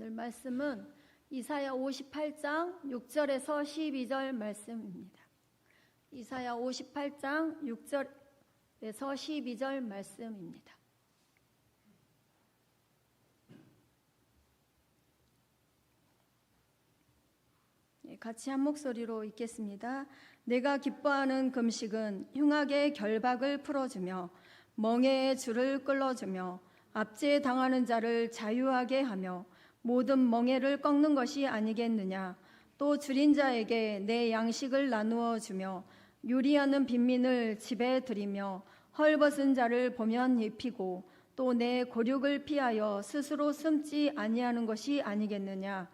오늘 말씀은 이사야 58장 6절에서 12절 말씀입니다. 이사야 58장 6절에서 12절 말씀입니다. 같이 한 목소리로 읽겠습니다. 내가 기뻐하는 금식은 흉악의 결박을 풀어주며 멍에의 줄을 끌어주며 압제 당하는 자를 자유하게 하며 모든 멍에를 꺾는 것이 아니겠느냐. 또 줄인 자에게 내 양식을 나누어 주며 요리하는 빈민을 집에 들이며 헐벗은 자를 보면 입히고 또 내 고륙을 피하여 스스로 숨지 아니하는 것이 아니겠느냐.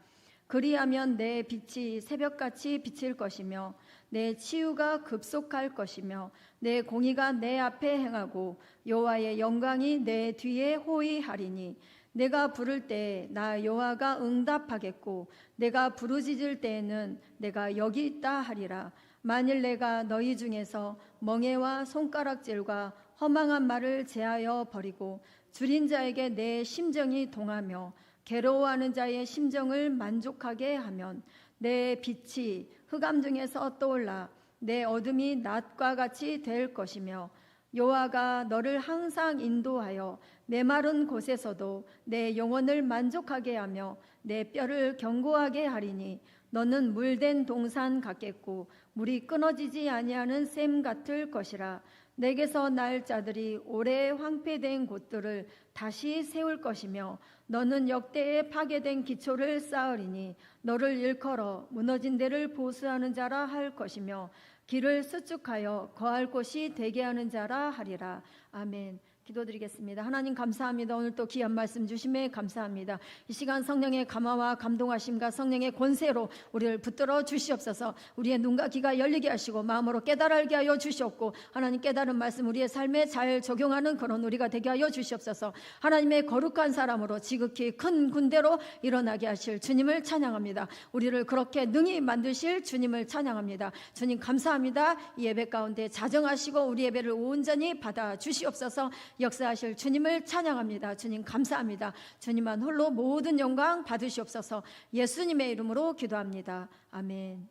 그리하면 내 빛이 새벽같이 비칠 것이며 내 치유가 급속할 것이며 내 공의가 내 앞에 행하고 여호와의 영광이 내 뒤에 호위하리니 내가 부를 때 나 여호와가 응답하겠고 내가 부르짖을 때에는 내가 여기 있다 하리라. 만일 내가 너희 중에서 멍에와 손가락질과 허망한 말을 제하여 버리고 줄인 자에게 내 심정이 동하며 괴로워하는 자의 심정을 만족하게 하면 내 빛이 흑암 중에서 떠올라 내 어둠이 낮과 같이 될 것이며 여호와가 너를 항상 인도하여 메마른 곳에서도 내 영혼을 만족하게 하며 내 뼈를 견고하게 하리니 너는 물된 동산 같겠고 물이 끊어지지 아니하는 샘 같을 것이라. 내게서 날 자들이 오래 황폐된 곳들을 다시 세울 것이며 너는 역대에 파괴된 기초를 쌓으리니 너를 일컬어 무너진 데를 보수하는 자라 할 것이며 길을 수축하여 거할 곳이 되게 하는 자라 하리라. 아멘. 기도드리겠습니다. 하나님 감사합니다. 오늘 또 귀한 말씀 주심에 감사합니다. 이 시간 성령의 감화와 감동하심과 성령의 권세로 우리를 붙들어 주시옵소서. 우리의 눈과 귀가 열리게 하시고 마음으로 깨달게 하여 주시옵고 하나님 깨달은 말씀 우리의 삶에 잘 적용하는 그런 우리가 되게 하여 주시옵소서. 하나님의 거룩한 사람으로 지극히 큰 군대로 일어나게 하실 주님을 찬양합니다. 우리를 그렇게 능히 만드실 주님을 찬양합니다. 주님 감사합니다. 이 예배 가운데 자정하시고 우리 예배를 온전히 받아 주시옵소서. 역사하실 주님을 찬양합니다. 주님 감사합니다. 주님만 홀로 모든 영광 받으시옵소서. 예수님의 이름으로 기도합니다. 아멘.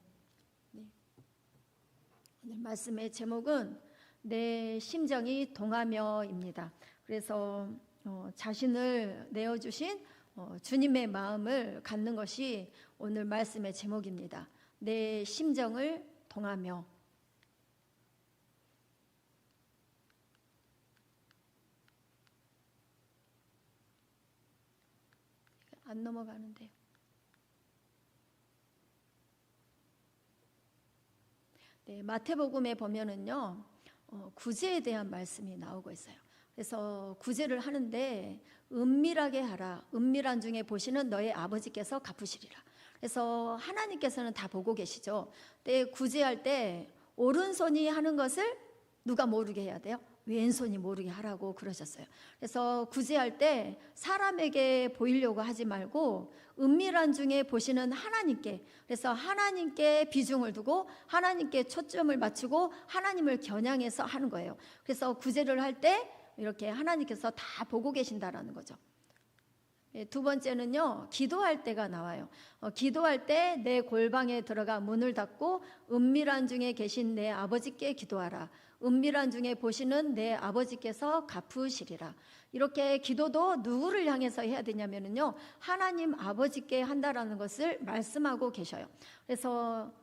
네. 오늘 말씀의 제목은 내 심정이 동하며입니다. 그래서 자신을 내어주신 주님의 마음을 갖는 것이 오늘 말씀의 제목입니다. 내 심정을 동하며. 안 넘어가는데요. 네, 마태복음에 보면은요, 구제에 대한 말씀이 나오고 있어요. 그래서 구제를 하는데 은밀하게 하라. 은밀한 중에 보시는 너의 아버지께서 갚으시리라. 그래서 하나님께서는 다 보고 계시죠. 근데 구제할 때 오른손이 하는 것을 누가 모르게 해야 돼요? 왼손이 모르게 하라고 그러셨어요. 그래서 구제할 때 사람에게 보이려고 하지 말고 은밀한 중에 보시는 하나님께, 그래서 하나님께 비중을 두고 하나님께 초점을 맞추고 하나님을 겨냥해서 하는 거예요. 그래서 구제를 할 때 이렇게 하나님께서 다 보고 계신다라는 거죠. 두 번째는요, 기도할 때가 나와요. 기도할 때 내 골방에 들어가 문을 닫고 은밀한 중에 계신 내 아버지께 기도하라. 은밀한 중에 보시는 내 아버지께서 갚으시리라. 이렇게 기도도 누구를 향해서 해야 되냐면요, 하나님 아버지께 한다라는 것을 말씀하고 계셔요. 그래서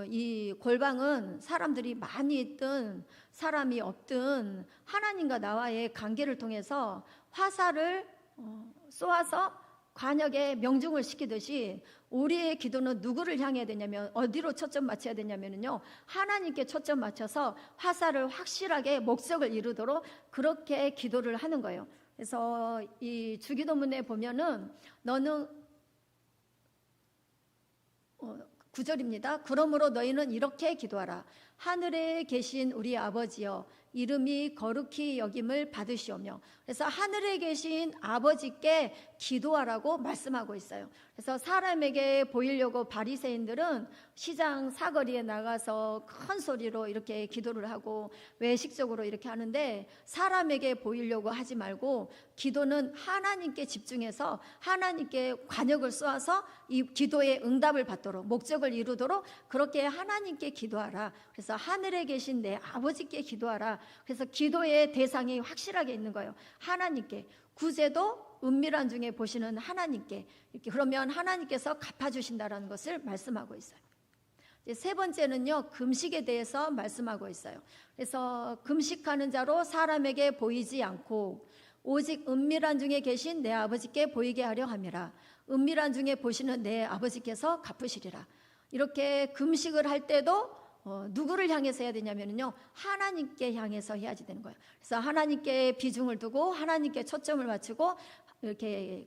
이 골방은 사람들이 많이 있든 사람이 없든 하나님과 나와의 관계를 통해서 화살을 쏘아서 관역에 명중을 시키듯이 우리의 기도는 누구를 향해야 되냐면, 어디로 초점 맞춰야 되냐면요, 하나님께 초점 맞춰서 화살을 확실하게 목적을 이루도록 그렇게 기도를 하는 거예요. 그래서 이 주기도문에 보면은 너는 9절입니다. 그러므로 너희는 이렇게 기도하라. 하늘에 계신 우리 아버지여 이름이 거룩히 여김을 받으시오며, 그래서 하늘에 계신 아버지께 기도하라고 말씀하고 있어요. 그래서 사람에게 보이려고 바리새인들은 시장 사거리에 나가서 큰 소리로 이렇게 기도를 하고 외식적으로 이렇게 하는데, 사람에게 보이려고 하지 말고 기도는 하나님께 집중해서 하나님께 관역을 쏘아서 이 기도의 응답을 받도록, 목적을 이루도록 그렇게 하나님께 기도하라. 그래서 하늘에 계신 내 아버지께 기도하라. 그래서 기도의 대상이 확실하게 있는 거예요. 하나님께, 구제도 은밀한 중에 보시는 하나님께, 이렇게 그러면 하나님께서 갚아주신다라는 것을 말씀하고 있어요. 이제 세 번째는요, 금식에 대해서 말씀하고 있어요. 그래서 금식하는 자로 사람에게 보이지 않고 오직 은밀한 중에 계신 내 아버지께 보이게 하려 함이라. 은밀한 중에 보시는 내 아버지께서 갚으시리라. 이렇게 금식을 할 때도 누구를 향해서 해야 되냐면요, 하나님께 향해서 해야지 되는 거예요. 그래서 하나님께 비중을 두고 하나님께 초점을 맞추고 이렇게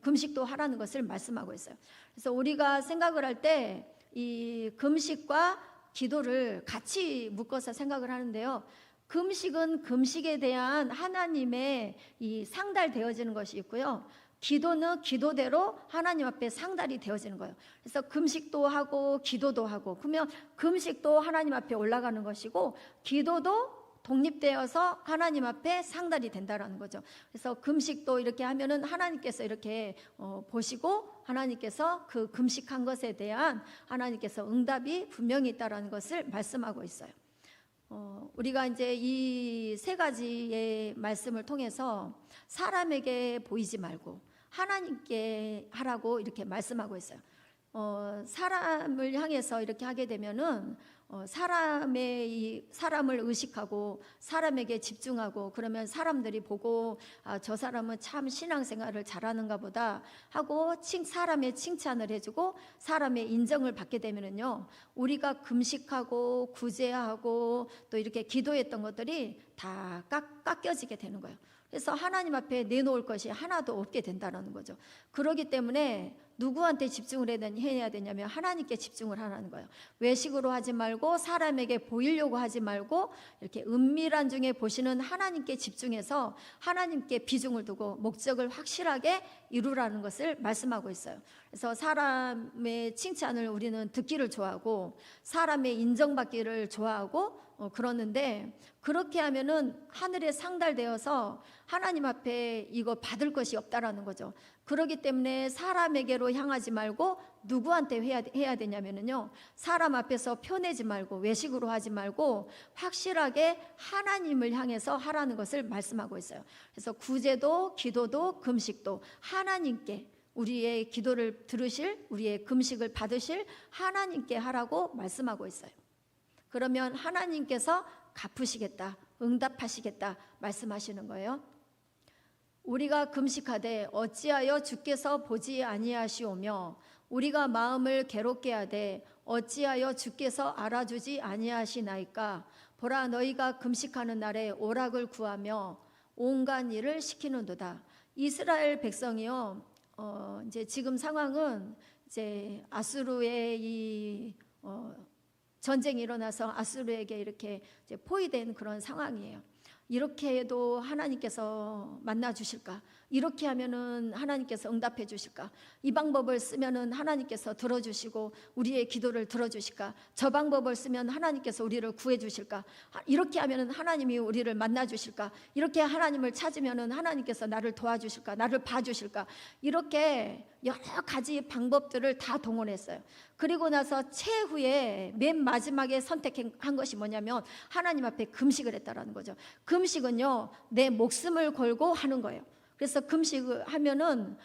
금식도 하라는 것을 말씀하고 있어요. 그래서 우리가 생각을 할 때 이 금식과 기도를 같이 묶어서 생각을 하는데요, 금식은 금식에 대한 하나님의 이 상달되어지는 것이 있고요, 기도는 기도대로 하나님 앞에 상달이 되어지는 거예요. 그래서 금식도 하고 기도도 하고, 그러면 금식도 하나님 앞에 올라가는 것이고 기도도 독립되어서 하나님 앞에 상달이 된다라는 거죠. 그래서 금식도 이렇게 하면은 하나님께서 이렇게 보시고 하나님께서 그 금식한 것에 대한 하나님께서 응답이 분명히 있다라는 것을 말씀하고 있어요. 우리가 이제 이 세 가지의 말씀을 통해서 사람에게 보이지 말고 하나님께 하라고 이렇게 말씀하고 있어요. 사람을 향해서 이렇게 하게 되면은 사람을 의식하고 사람에게 집중하고, 그러면 사람들이 보고 저 사람은 참 신앙생활을 잘하는가 보다 하고 사람의 칭찬을 해주고 사람의 인정을 받게 되면은요, 우리가 금식하고 구제하고 또 이렇게 기도했던 것들이 다 깎여지게 되는 거예요. 그래서 하나님 앞에 내놓을 것이 하나도 없게 된다는 거죠. 그렇기 때문에 누구한테 집중을 해야 되냐면 하나님께 집중을 하라는 거예요. 외식으로 하지 말고 사람에게 보이려고 하지 말고 이렇게 은밀한 중에 보시는 하나님께 집중해서 하나님께 비중을 두고 목적을 확실하게 이루라는 것을 말씀하고 있어요. 그래서 사람의 칭찬을 우리는 듣기를 좋아하고 사람의 인정받기를 좋아하고 그러는데, 그렇게 하면은 하늘에 상달되어서 하나님 앞에 이거 받을 것이 없다라는 거죠. 그렇기 때문에 사람에게로 향하지 말고 누구한테 해야 되냐면요, 사람 앞에서 표내지 말고 외식으로 하지 말고 확실하게 하나님을 향해서 하라는 것을 말씀하고 있어요. 그래서 구제도 기도도 금식도 하나님께, 우리의 기도를 들으실, 우리의 금식을 받으실 하나님께 하라고 말씀하고 있어요. 그러면 하나님께서 갚으시겠다, 응답하시겠다 말씀하시는 거예요. 우리가 금식하되 어찌하여 주께서 보지 아니하시오며 우리가 마음을 괴롭게 하되 어찌하여 주께서 알아주지 아니하시나이까. 보라, 너희가 금식하는 날에 오락을 구하며 온갖 일을 시키는도다. 이스라엘 백성이요, 이제 지금 상황은 이제 아수르의 이 전쟁이 일어나서 아수르에게 이렇게 이제 포위된 그런 상황이에요. 이렇게 해도 하나님께서 만나 주실까? 이렇게 하면은 하나님께서 응답해 주실까? 이 방법을 쓰면은 하나님께서 들어주시고 우리의 기도를 들어주실까? 저 방법을 쓰면 하나님께서 우리를 구해 주실까? 이렇게 하면은 하나님이 우리를 만나 주실까? 이렇게 하나님을 찾으면은 하나님께서 나를 도와주실까? 나를 봐주실까? 이렇게 여러 가지 방법들을 다 동원했어요. 그리고 나서 최후에 맨 마지막에 선택한 것이 뭐냐면 하나님 앞에 금식을 했다라는 거죠. 금식은요, 내 목숨을 걸고 하는 거예요. 그래서 금식을 하면은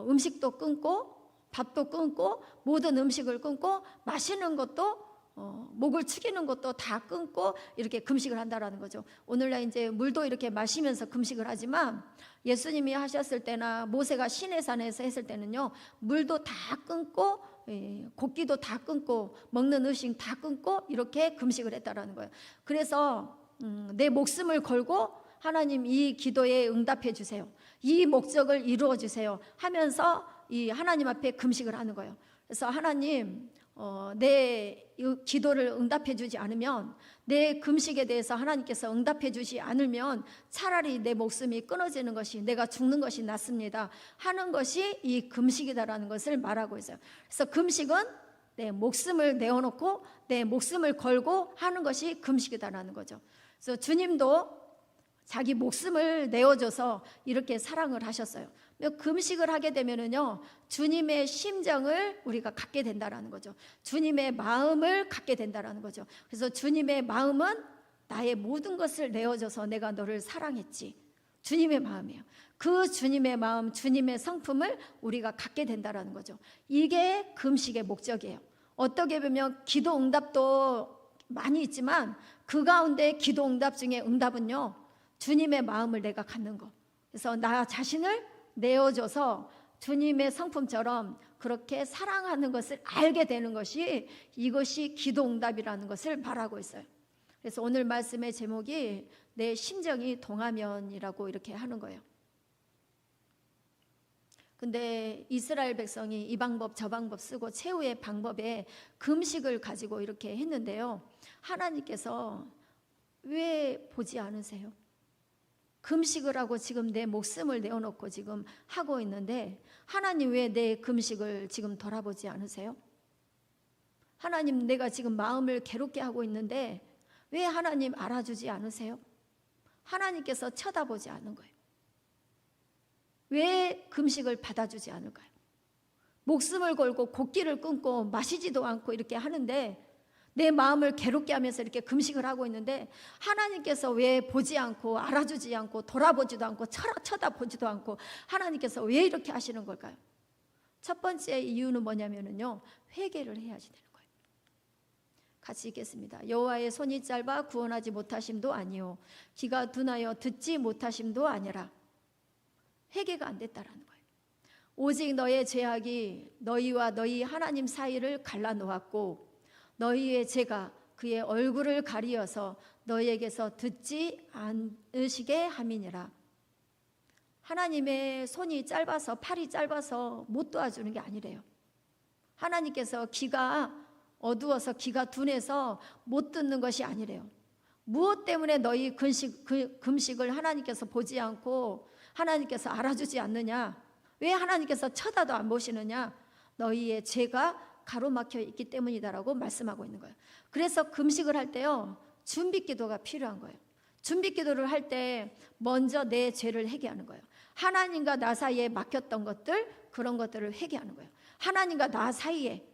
음식도 끊고 밥도 끊고 모든 음식을 끊고 마시는 것도 목을 축이는 것도 다 끊고 이렇게 금식을 한다라는 거죠. 오늘날 이제 물도 이렇게 마시면서 금식을 하지만 예수님이 하셨을 때나 모세가 시내산에서 했을 때는요, 물도 다 끊고 곡기도 다 끊고 먹는 음식 다 끊고 이렇게 금식을 했다라는 거예요. 그래서 내 목숨을 걸고 하나님 이 기도에 응답해 주세요, 이 목적을 이루어 주세요 하면서 이 하나님 앞에 금식을 하는 거예요. 그래서 하나님 내 기도를 응답해 주지 않으면, 내 금식에 대해서 하나님께서 응답해 주지 않으면 차라리 내 목숨이 끊어지는 것이, 내가 죽는 것이 낫습니다 하는 것이 이 금식이다라는 것을 말하고 있어요. 그래서 금식은 내 목숨을 내어놓고 내 목숨을 걸고 하는 것이 금식이다라는 거죠. 그래서 주님도 자기 목숨을 내어줘서 이렇게 사랑을 하셨어요. 금식을 하게 되면은요, 주님의 심정을 우리가 갖게 된다라는 거죠. 주님의 마음을 갖게 된다라는 거죠. 그래서 주님의 마음은 나의 모든 것을 내어줘서 내가 너를 사랑했지. 주님의 마음이에요. 그 주님의 마음, 주님의 성품을 우리가 갖게 된다라는 거죠. 이게 금식의 목적이에요. 어떻게 보면 기도 응답도 많이 있지만 그 가운데 기도 응답 중에 응답은요, 주님의 마음을 내가 갖는 거. 그래서 나 자신을 내어줘서 주님의 성품처럼 그렇게 사랑하는 것을 알게 되는 것이, 이것이 기도 응답이라는 것을 말하고 있어요. 그래서 오늘 말씀의 제목이 내 심정이 동하면이라고 이렇게 하는 거예요. 근데 이스라엘 백성이 이 방법 저 방법 쓰고 최후의 방법에 금식을 가지고 이렇게 했는데요, 하나님께서 왜 보지 않으세요? 금식을 하고 지금 내 목숨을 내어놓고 지금 하고 있는데 하나님 왜 내 금식을 지금 돌아보지 않으세요? 하나님, 내가 지금 마음을 괴롭게 하고 있는데 왜 하나님 알아주지 않으세요? 하나님께서 쳐다보지 않은 거예요. 왜 금식을 받아주지 않을까요? 목숨을 걸고 곡기를 끊고 마시지도 않고 이렇게 하는데, 내 마음을 괴롭게 하면서 이렇게 금식을 하고 있는데 하나님께서 왜 보지 않고 알아주지 않고 돌아보지도 않고 쳐다보지도 않고 하나님께서 왜 이렇게 하시는 걸까요? 첫 번째 이유는 뭐냐면요, 회개를 해야지 되는 거예요. 같이 읽겠습니다. 여호와의 손이 짧아 구원하지 못하심도 아니요 귀가 둔하여 듣지 못하심도 아니라. 회개가 안 됐다라는 거예요. 오직 너의 죄악이 너희와 너희 하나님 사이를 갈라놓았고 너희의 죄가 그의 얼굴을 가리어서 너희에게서 듣지 않으시게 함이니라. 하나님의 손이 짧아서, 팔이 짧아서 못 도와주는 게 아니래요. 하나님께서 귀가 어두워서, 귀가 둔해서 못 듣는 것이 아니래요. 무엇 때문에 너희 금식을 하나님께서 보지 않고 하나님께서 알아주지 않느냐? 왜 하나님께서 쳐다도 안 보시느냐? 너희의 죄가 가로막혀 있기 때문이다라고 말씀하고 있는 거예요. 그래서 금식을 할 때요, 준비 기도가 필요한 거예요. 준비 기도를 할 때 먼저 내 죄를 회개하는 거예요. 하나님과 나 사이에 막혔던 것들, 그런 것들을 회개하는 거예요. 하나님과 나 사이에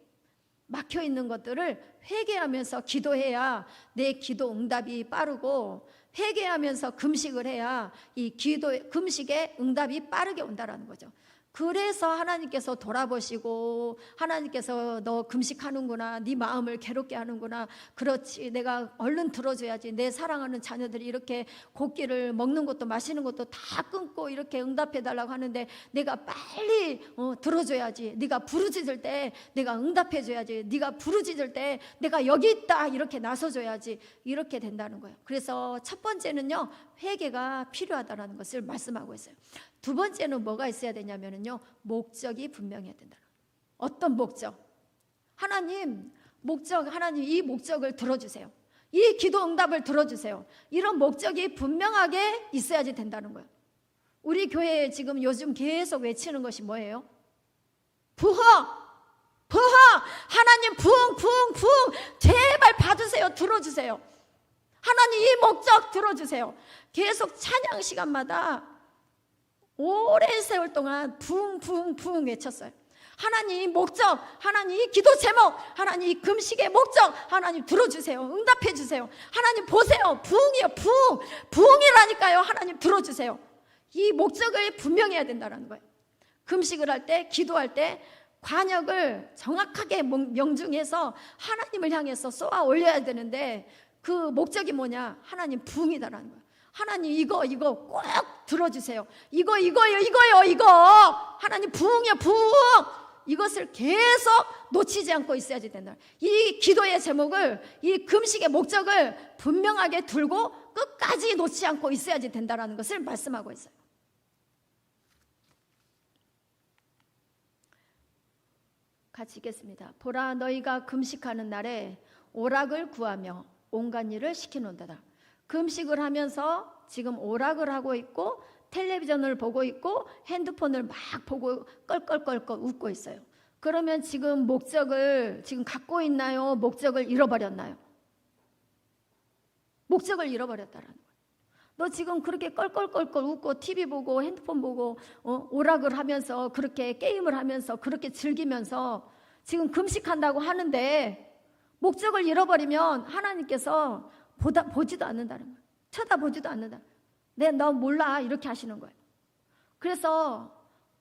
막혀 있는 것들을 회개하면서 기도해야 내 기도 응답이 빠르고, 회개하면서 금식을 해야 이 금식의 응답이 빠르게 온다라는 거죠. 그래서 하나님께서 돌아보시고, 하나님께서 너 금식하는구나, 네 마음을 괴롭게 하는구나, 그렇지, 내가 얼른 들어줘야지, 내 사랑하는 자녀들이 이렇게 곡기를 먹는 것도 마시는 것도 다 끊고 이렇게 응답해 달라고 하는데 내가 빨리 들어줘야지, 네가 부르짖을 때 내가 응답해 줘야지, 네가 부르짖을 때 내가 여기 있다 이렇게 나서줘야지, 이렇게 된다는 거예요. 그래서 첫 번째는요, 회개가 필요하다는 것을 말씀하고 있어요. 두 번째는 뭐가 있어야 되냐면요, 목적이 분명해야 된다. 어떤 목적? 하나님, 하나님 이 목적을 들어주세요. 이 기도 응답을 들어주세요. 이런 목적이 분명하게 있어야지 된다는 거예요. 우리 교회에 지금 요즘 계속 외치는 것이 뭐예요? 부흥! 부흥! 하나님 부흥! 제발 봐주세요. 들어주세요. 하나님 이 목적 들어주세요. 계속 찬양 시간마다 오랜 세월 동안 부흥 외쳤어요. 하나님 이 목적, 하나님 이 기도 제목, 하나님 이 금식의 목적, 하나님 들어주세요. 응답해 주세요. 하나님 보세요. 부흥이요, 부흥이라니까요. 하나님 들어주세요. 이 목적을 분명해야 된다는 거예요. 금식을 할 때, 기도할 때 관역을 정확하게 명중해서 하나님을 향해서 쏘아 올려야 되는데, 그 목적이 뭐냐? 하나님 부흥이다라는 거예요. 하나님 이거 꼭 들어주세요. 이거요. 하나님 부흥이요, 부흥. 이것을 계속 놓치지 않고 있어야지 된다. 이 기도의 제목을, 이 금식의 목적을 분명하게 들고 끝까지 놓지 않고 있어야지 된다는 것을 말씀하고 있어요. 같이 읽겠습니다. 보라, 너희가 금식하는 날에 오락을 구하며 온갖 일을 시키는도다. 금식을 하면서 지금 오락을 하고 있고 텔레비전을 보고 있고 핸드폰을 막 보고 껄껄껄껄 웃고 있어요. 그러면 지금 목적을 지금 갖고 있나요? 목적을 잃어버렸나요? 목적을 잃어버렸다라는 거예요. 너 지금 그렇게 껄껄껄껄 웃고 TV 보고 핸드폰 보고 오락을 하면서 그렇게 게임을 하면서 그렇게 즐기면서 지금 금식한다고 하는데 목적을 잃어버리면 하나님께서 보지도 않는다는 거예요. 쳐다보지도 않는다. 너 몰라 이렇게 하시는 거예요. 그래서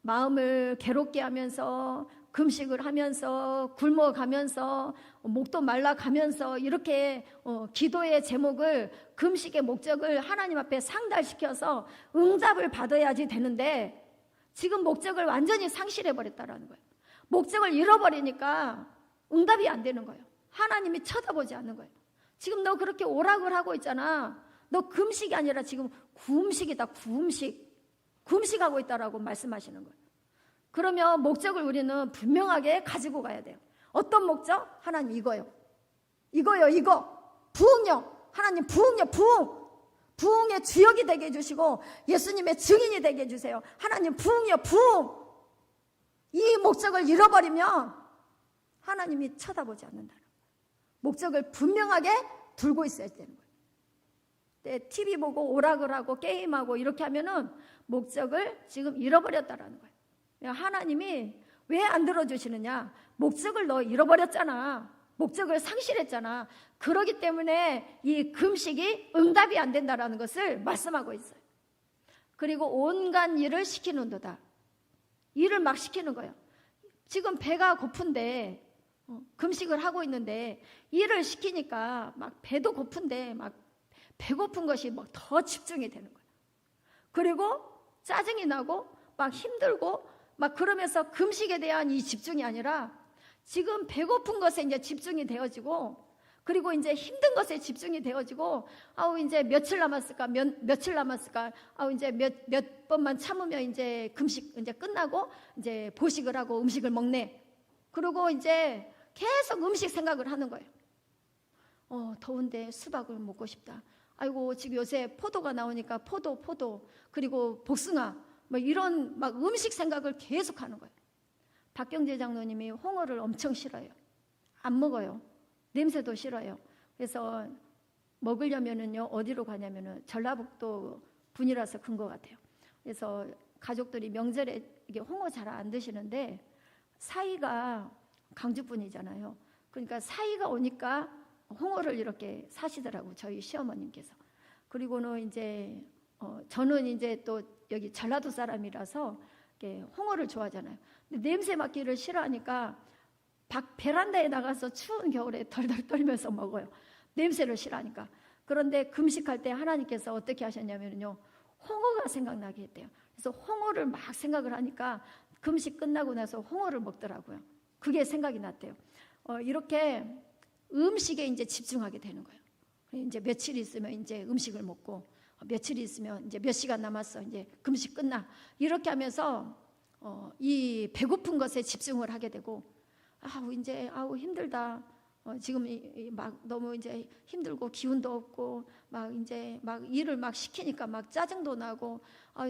마음을 괴롭게 하면서 금식을 하면서 굶어가면서 목도 말라가면서 이렇게 기도의 제목을 금식의 목적을 하나님 앞에 상달시켜서 응답을 받아야지 되는데 지금 목적을 완전히 상실해버렸다는 거예요. 목적을 잃어버리니까 응답이 안 되는 거예요. 하나님이 쳐다보지 않는 거예요. 지금 너 그렇게 오락을 하고 있잖아. 너 금식이 아니라 지금 구음식이다. 구음식하고 있다라고 말씀하시는 거예요. 그러면 목적을 우리는 분명하게 가지고 가야 돼요. 어떤 목적? 하나님 이거요. 부흥요. 하나님 부흥요. 부흥의 주역이 되게 해주시고 예수님의 증인이 되게 해주세요. 하나님 부흥이요. 부흥. 이 목적을 잃어버리면 하나님이 쳐다보지 않는다는 거예요. 목적을 분명하게 들고 있어야 되는 거예요. TV 보고 오락을 하고 게임하고 이렇게 하면은 목적을 지금 잃어버렸다라는 거예요. 하나님이 왜 안 들어주시느냐? 목적을 너 잃어버렸잖아. 목적을 상실했잖아. 그러기 때문에 이 금식이 응답이 안 된다라는 것을 말씀하고 있어요. 그리고 온갖 일을 시키는도다. 일을 막 시키는 거예요. 지금 배가 고픈데 금식을 하고 있는데 일을 시키니까 막 배도 고픈데 막 배고픈 것이 막 더 집중이 되는 거예요. 그리고 짜증이 나고 막 힘들고 막 그러면서 금식에 대한 이 집중이 아니라 지금 배고픈 것에 이제 집중이 되어지고 그리고 이제 힘든 것에 집중이 되어지고 이제 며칠 남았을까 며칠 남았을까 이제 몇 번만 참으면 이제 금식 이제 끝나고 이제 보식을 하고 음식을 먹네. 그리고 이제 계속 음식 생각을 하는 거예요. 더운데 수박을 먹고 싶다. 아이고 지금 요새 포도가 나오니까 포도 그리고 복숭아 뭐 이런 막 음식 생각을 계속 하는 거예요. 박경재 장로님이 홍어를 엄청 싫어해요. 안 먹어요. 냄새도 싫어요. 그래서 먹으려면은요 어디로 가냐면은 전라북도 분이라서 큰 것 같아요. 그래서 가족들이 명절에 이게 홍어 잘 안 드시는데 사이가 강주 분이잖아요. 그러니까 사이가 오니까 홍어를 이렇게 사시더라고 저희 시어머님께서. 그리고는 이제 저는 이제 또 여기 전라도 사람이라서 홍어를 좋아하잖아요. 근데 냄새 맡기를 싫어하니까 베란다에 나가서 추운 겨울에 덜덜 떨면서 먹어요. 냄새를 싫어하니까. 그런데 금식할 때 하나님께서 어떻게 하셨냐면요 홍어가 생각나게 했대요. 그래서 홍어를 막 생각을 하니까 금식 끝나고 나서 홍어를 먹더라고요. 그게 생각이 났대요. 이렇게 음식에 이제 집중하게 되는 거예요. 이제 며칠 있으면 이제 음식을 먹고 며칠 있으면 이제 몇 시간 남았어. 이제 금식 끝나. 이렇게 하면서 이 배고픈 것에 집중을 하게 되고 이제 힘들다. 지금 막 너무 이제 힘들고 기운도 없고 막 이제 막 일을 막 시키니까 막 짜증도 나고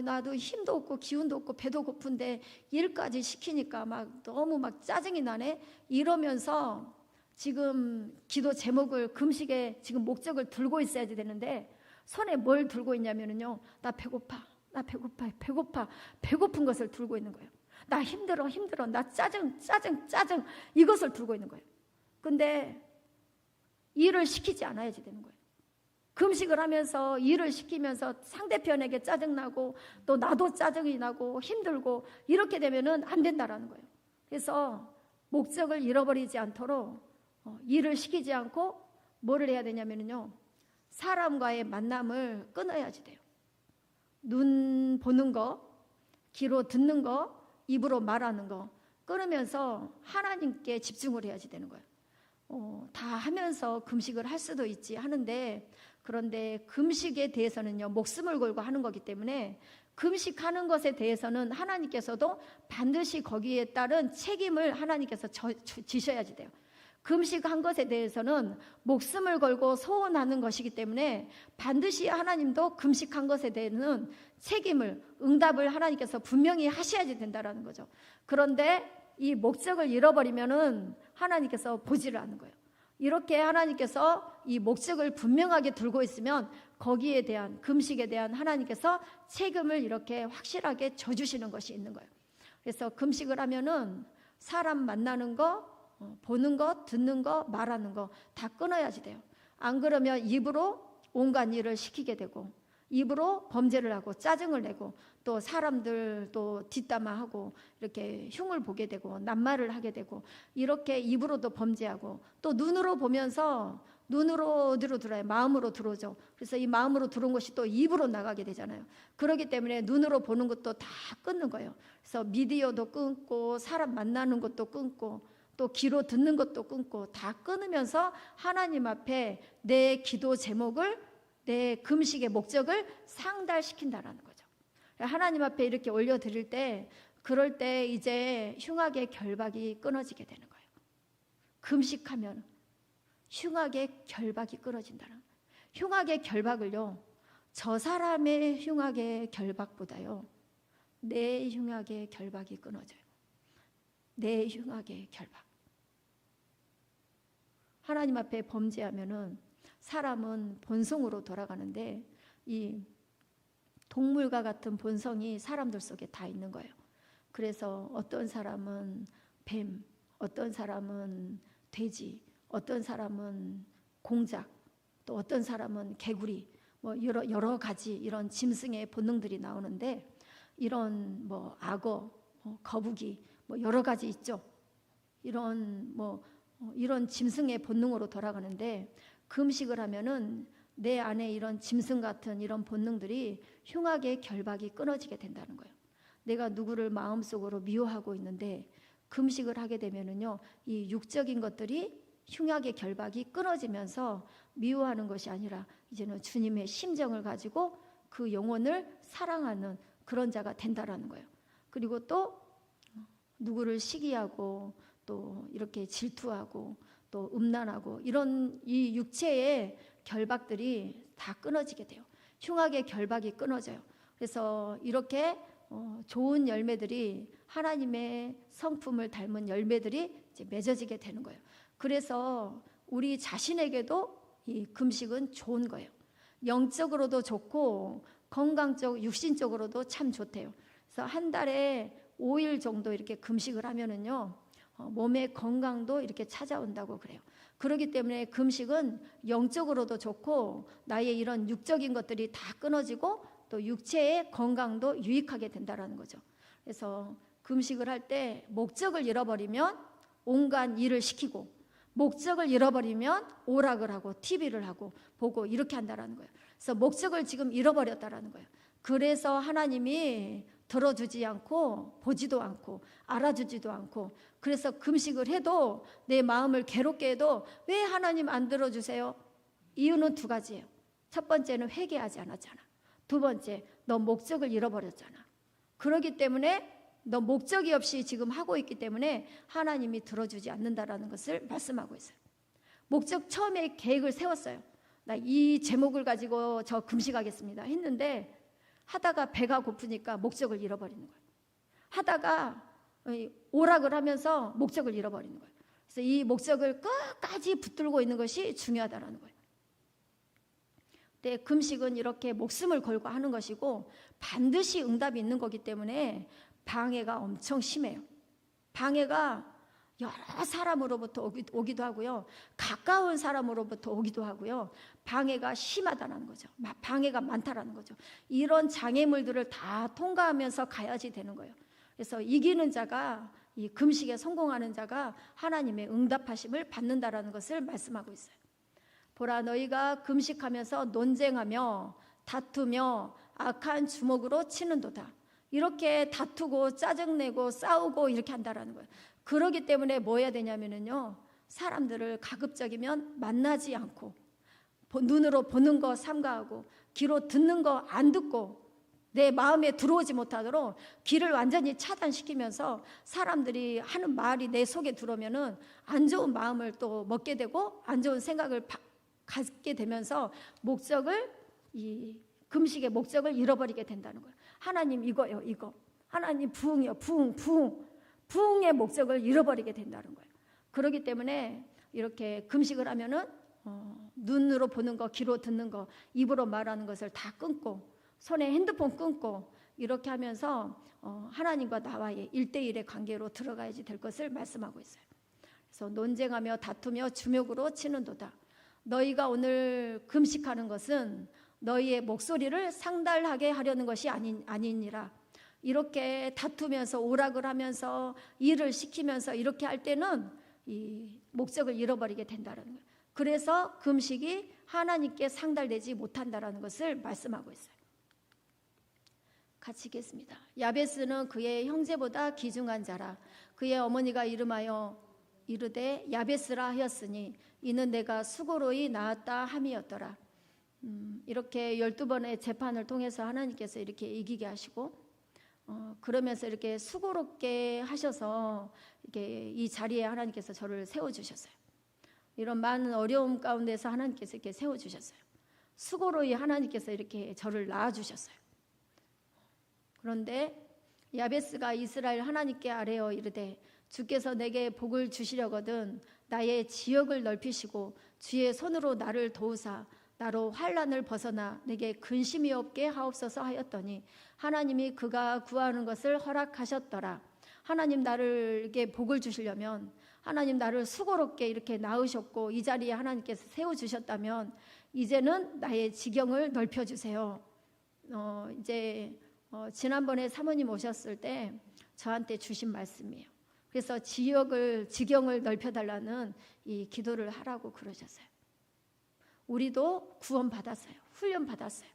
나도 힘도 없고 기운도 없고 배도 고픈데 일까지 시키니까 막 너무 막 짜증이 나네. 이러면서 지금 기도 제목을 금식에 지금 목적을 들고 있어야 되는데 손에 뭘 들고 있냐면요 나 배고파 배고픈 것을 들고 있는 거예요. 나 힘들어 나 짜증 이것을 들고 있는 거예요. 근데 일을 시키지 않아야지 되는 거예요. 금식을 하면서 일을 시키면서 상대편에게 짜증나고 또 나도 짜증이 나고 힘들고 이렇게 되면은 안 된다라는 거예요. 그래서 목적을 잃어버리지 않도록 일을 시키지 않고 뭐를 해야 되냐면요 사람과의 만남을 끊어야지 돼요. 눈 보는 거, 귀로 듣는 거, 입으로 말하는 거 끊으면서 하나님께 집중을 해야지 되는 거예요. 다 하면서 금식을 할 수도 있지 하는데 그런데 금식에 대해서는요 목숨을 걸고 하는 거기 때문에 금식하는 것에 대해서는 하나님께서도 반드시 거기에 따른 책임을 하나님께서 지셔야지 돼요. 금식한 것에 대해서는 목숨을 걸고 소원하는 것이기 때문에 반드시 하나님도 금식한 것에 대해서는 책임을, 응답을 하나님께서 분명히 하셔야지 된다라는 거죠. 그런데 이 목적을 잃어버리면은 하나님께서 보지를 않는 거예요. 이렇게 하나님께서 이 목적을 분명하게 들고 있으면 거기에 대한, 금식에 대한 하나님께서 책임을 이렇게 확실하게 져주시는 것이 있는 거예요. 그래서 금식을 하면은 사람 만나는 거, 보는 거, 듣는 거, 말하는 거 다 끊어야지 돼요. 안 그러면 입으로 온갖 일을 시키게 되고, 입으로 범죄를 하고 짜증을 내고, 또 사람들 또 뒷담화하고 이렇게 흉을 보게 되고 낱말을 하게 되고, 이렇게 입으로도 범죄하고, 또 눈으로 보면서 눈으로 어디로 들어요? 마음으로 들어오죠. 그래서 이 마음으로 들어온 것이 또 입으로 나가게 되잖아요. 그렇기 때문에 눈으로 보는 것도 다 끊는 거예요. 그래서 미디어도 끊고, 사람 만나는 것도 끊고, 또 귀로 듣는 것도 끊고, 다 끊으면서 하나님 앞에 내 기도 제목을, 내 금식의 목적을 상달시킨다라는 거죠. 하나님 앞에 이렇게 올려드릴 때, 그럴 때 이제 흉악의 결박이 끊어지게 되는 거예요. 금식하면 흉악의 결박이 끊어진다는, 흉악의 결박을요, 저 사람의 흉악의 결박보다요, 내 흉악의 결박이 끊어져요. 내 흉악의 결박. 하나님 앞에 범죄하면은 사람은 본성으로 돌아가는데, 이 동물과 같은 본성이 사람들 속에 다 있는 거예요. 그래서 어떤 사람은 뱀, 어떤 사람은 돼지, 어떤 사람은 공작, 또 어떤 사람은 개구리, 뭐 여러 가지 이런 짐승의 본능들이 나오는데, 이런 뭐 악어, 거북이, 뭐 여러 가지 있죠. 이런 짐승의 본능으로 돌아가는데, 금식을 하면은 내 안에 이런 짐승 같은 이런 본능들이 흉악의 결박이 끊어지게 된다는 거예요. 내가 누구를 마음속으로 미워하고 있는데 금식을 하게 되면은요, 이 육적인 것들이 흉악의 결박이 끊어지면서 미워하는 것이 아니라 이제는 주님의 심정을 가지고 그 영혼을 사랑하는 그런 자가 된다라는 거예요. 그리고 또 누구를 시기하고 또 이렇게 질투하고 또 음란하고 이런 이 육체의 결박들이 다 끊어지게 돼요. 흉악의 결박이 끊어져요. 그래서 이렇게 좋은 열매들이, 하나님의 성품을 닮은 열매들이 이제 맺어지게 되는 거예요. 그래서 우리 자신에게도 이 금식은 좋은 거예요. 영적으로도 좋고 건강적, 육신적으로도 참 좋대요. 그래서 한 달에 5일 정도 이렇게 금식을 하면은요, 몸의 건강도 이렇게 찾아온다고 그래요. 그렇기 때문에 금식은 영적으로도 좋고 나의 이런 육적인 것들이 다 끊어지고 또 육체의 건강도 유익하게 된다라는 거죠. 그래서 금식을 할 때 목적을 잃어버리면 온갖 일을 시키고, 목적을 잃어버리면 오락을 하고 TV를 하고 보고 이렇게 한다라는 거예요. 그래서 목적을 지금 잃어버렸다라는 거예요. 그래서 하나님이 들어주지 않고 보지도 않고 알아주지도 않고, 그래서 금식을 해도 내 마음을 괴롭게 해도 왜 하나님 안 들어주세요? 이유는 두 가지예요. 첫 번째는 회개하지 않았잖아. 두 번째, 너 목적을 잃어버렸잖아. 그렇기 때문에 너 목적이 없이 지금 하고 있기 때문에 하나님이 들어주지 않는다라는 것을 말씀하고 있어요. 목적, 처음에 계획을 세웠어요. 나 이 제목을 가지고 저 금식하겠습니다 했는데, 하다가 배가 고프니까 목적을 잃어버리는 거예요. 하다가 오락을 하면서 목적을 잃어버리는 거예요. 그래서 이 목적을 끝까지 붙들고 있는 것이 중요하다라는 거예요. 근데 금식은 이렇게 목숨을 걸고 하는 것이고 반드시 응답이 있는 거기 때문에 방해가 엄청 심해요. 방해가 여러 사람으로부터 오기도 하고요, 가까운 사람으로부터 오기도 하고요, 방해가 심하다는 거죠. 방해가 많다라는 거죠. 이런 장애물들을 다 통과하면서 가야지 되는 거예요. 그래서 이기는 자가, 이 금식에 성공하는 자가 하나님의 응답하심을 받는다라는 것을 말씀하고 있어요. 보라, 너희가 금식하면서 논쟁하며 다투며 악한 주먹으로 치는도다. 이렇게 다투고 짜증내고 싸우고 이렇게 한다라는 거예요. 그러기 때문에 뭐 해야 되냐면요, 사람들을 가급적이면 만나지 않고, 눈으로 보는 거 삼가하고 귀로 듣는 거 안 듣고 내 마음에 들어오지 못하도록 귀를 완전히 차단시키면서 사람들이 하는 말이 내 속에 들어오면은 안 좋은 마음을 또 먹게 되고 안 좋은 생각을 갖게 되면서 이 금식의 목적을 잃어버리게 된다는 거예요. 하나님 이거요, 이거. 하나님 부흥이요, 부흥의 목적을 잃어버리게 된다는 거예요. 그렇기 때문에 이렇게 금식을 하면은 눈으로 보는 거, 귀로 듣는 거, 입으로 말하는 것을 다 끊고 손에 핸드폰 끊고 이렇게 하면서 하나님과 나와의 1대1의 관계로 들어가야지 될 것을 말씀하고 있어요. 그래서 논쟁하며 다투며 주먹으로 치는도다. 너희가 오늘 금식하는 것은 너희의 목소리를 상달하게 하려는 것이 아니니라. 이렇게 다투면서 오락을 하면서 일을 시키면서 이렇게 할 때는 이 목적을 잃어버리게 된다는 거예요. 그래서 금식이 하나님께 상달되지 못한다라는 것을 말씀하고 있어요. 같이 읽겠습니다. 야베스는 그의 형제보다 귀중한 자라. 그의 어머니가 이름하여 이르되 야베스라 하였으니 이는 내가 수고로이 낳았다 함이었더라. 이렇게 12번의 재판을 통해서 하나님께서 이렇게 이기게 하시고 그러면서 이렇게 수고롭게 하셔서 이렇게 이 자리에 하나님께서 저를 세워주셨어요. 이런 많은 어려움 가운데서 하나님께서 이렇게 세워주셨어요. 수고로이 하나님께서 이렇게 저를 낳아주셨어요. 그런데 야베스가 이스라엘 하나님께 아뢰어 이르되 주께서 내게 복을 주시려거든 나의 지역을 넓히시고 주의 손으로 나를 도우사 나로 환난을 벗어나 내게 근심이 없게 하옵소서 하였더니 하나님이 그가 구하는 것을 허락하셨더라. 하나님 나를게 복을 주시려면 하나님 나를 수고롭게 이렇게 낳으셨고 이 자리에 하나님께서 세워주셨다면 이제는 나의 지경을 넓혀주세요. 지난번에 사모님 오셨을 때 저한테 주신 말씀이에요. 그래서 지경을 넓혀달라는 이 기도를 하라고 그러셨어요. 우리도 구원 받았어요. 훈련 받았어요.